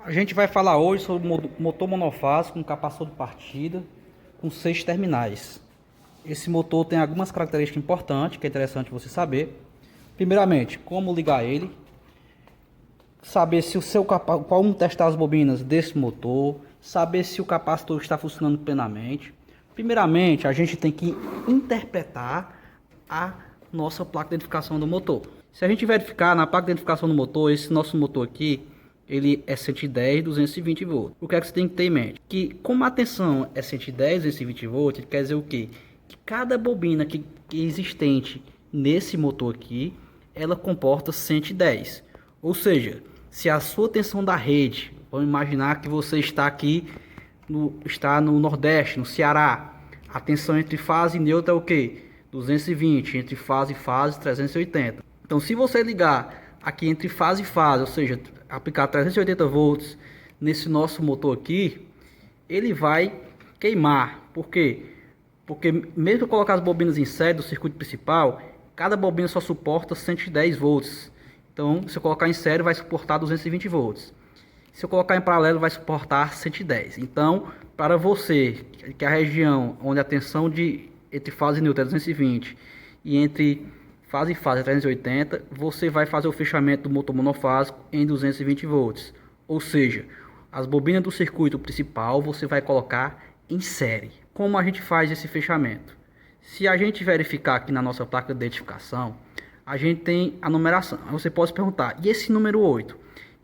A gente vai falar hoje sobre motor monofásico com capacitor de partida com 6 terminais. Esse motor tem algumas características importantes que é interessante você saber. Primeiramente, como ligar ele, saber se o seu como testar as bobinas desse motor, saber se o capacitor está funcionando plenamente. Primeiramente, a gente tem que interpretar a nossa placa de identificação do motor. Se a gente verificar na placa de identificação do motor, esse nosso motor aqui, ele é 110, 220 volts. O que é que você tem que ter em mente? Que como a tensão é 110, 220 volts, quer dizer o quê? Que cada bobina que é existente nesse motor aqui, ela comporta 110. Ou seja, se a sua tensão da rede, vamos imaginar que você está aqui, está no Nordeste, no Ceará, a tensão entre fase e neutra é o quê? 220, entre fase e fase 380. Então se você ligar aqui entre fase e fase, ou seja, aplicar 380 volts nesse nosso motor aqui, ele vai queimar. Por quê? Porque mesmo que eu colocar as bobinas em série do circuito principal, cada bobina só suporta 110 volts. Então, se eu colocar em série, vai suportar 220 volts. Se eu colocar em paralelo, vai suportar 110. Então, para você, que a região onde a tensão entre fase neutra é 220 e entre fase e fase é 380, você vai fazer o fechamento do motor monofásico em 220 volts. Ou seja, as bobinas do circuito principal você vai colocar em série. Como a gente faz esse fechamento? Se a gente verificar aqui na nossa placa de identificação, a gente tem a numeração. Você pode se perguntar, e esse número 8?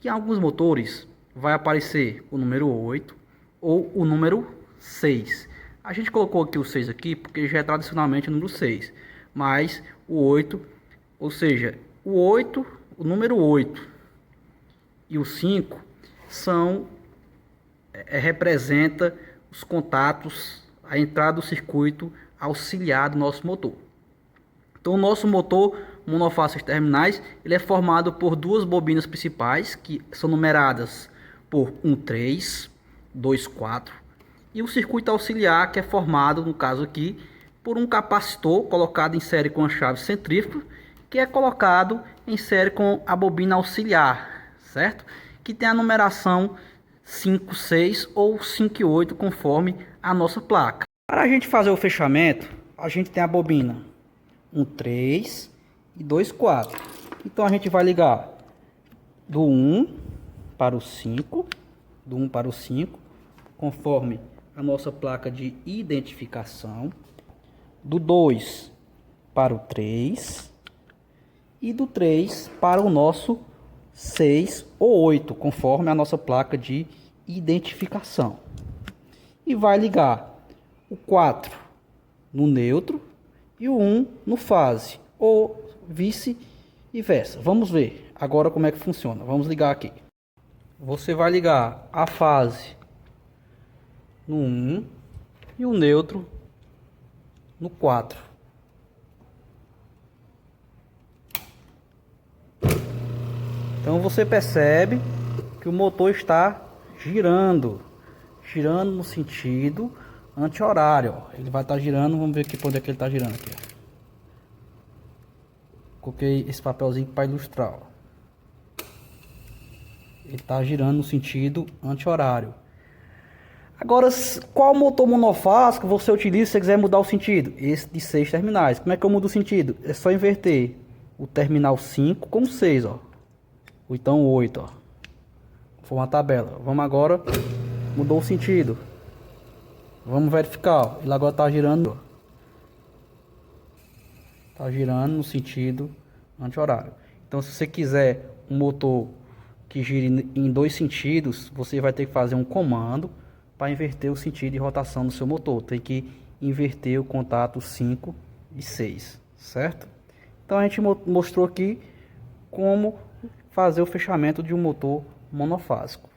Em alguns motores vai aparecer o número 8 ou o número 6. A gente colocou aqui o 6 aqui porque já é tradicionalmente o número 6. Mas o 8, ou seja, o 8, o número 8 e o 5 são representa os contatos, a entrada do circuito auxiliar do nosso motor. Então o nosso motor monofásico terminais, ele é formado por duas bobinas principais que são numeradas por 13, 24 e o circuito auxiliar que é formado, no caso aqui, por um capacitor colocado em série com a chave centrífuga, que é colocado em série com a bobina auxiliar, certo? Que tem a numeração 5, 6 ou 5 e 8 conforme a nossa placa. Para a gente fazer o fechamento, a gente tem a bobina 13 e 24. Então a gente vai ligar do 1 para o 5, do 1 para o 5, conforme a nossa placa de identificação, do 2 para o 3 e do 3 para o nosso 6 ou 8, conforme a nossa placa de identificação. E vai ligar o 4 no neutro e o 1 no fase, ou vice-versa. Vamos ver agora como é que funciona. Vamos ligar aqui. Você vai ligar a fase no 1 e o neutro no 4. Então você percebe que o motor está girando no sentido anti-horário. Ele vai estar girando, vamos ver aqui por onde é que ele está girando aqui. Coloquei esse papelzinho para ilustrar. Ele está girando no sentido anti-horário. Agora, qual motor monofásico você utiliza se você quiser mudar o sentido? Esse de 6 terminais. Como é que eu mudo o sentido? É só inverter o terminal 5 com 6, ó. Ou então 8, ó. Foi uma tabela. Vamos agora, mudou o sentido. Vamos verificar, ó. Ele agora está girando, ó. Está girando no sentido anti-horário. Então, se você quiser um motor que gire em dois sentidos, você vai ter que fazer um comando para inverter o sentido de rotação do seu motor. Tem que inverter o contato 5 e 6, certo? Então a gente mostrou aqui como fazer o fechamento de um motor monofásico.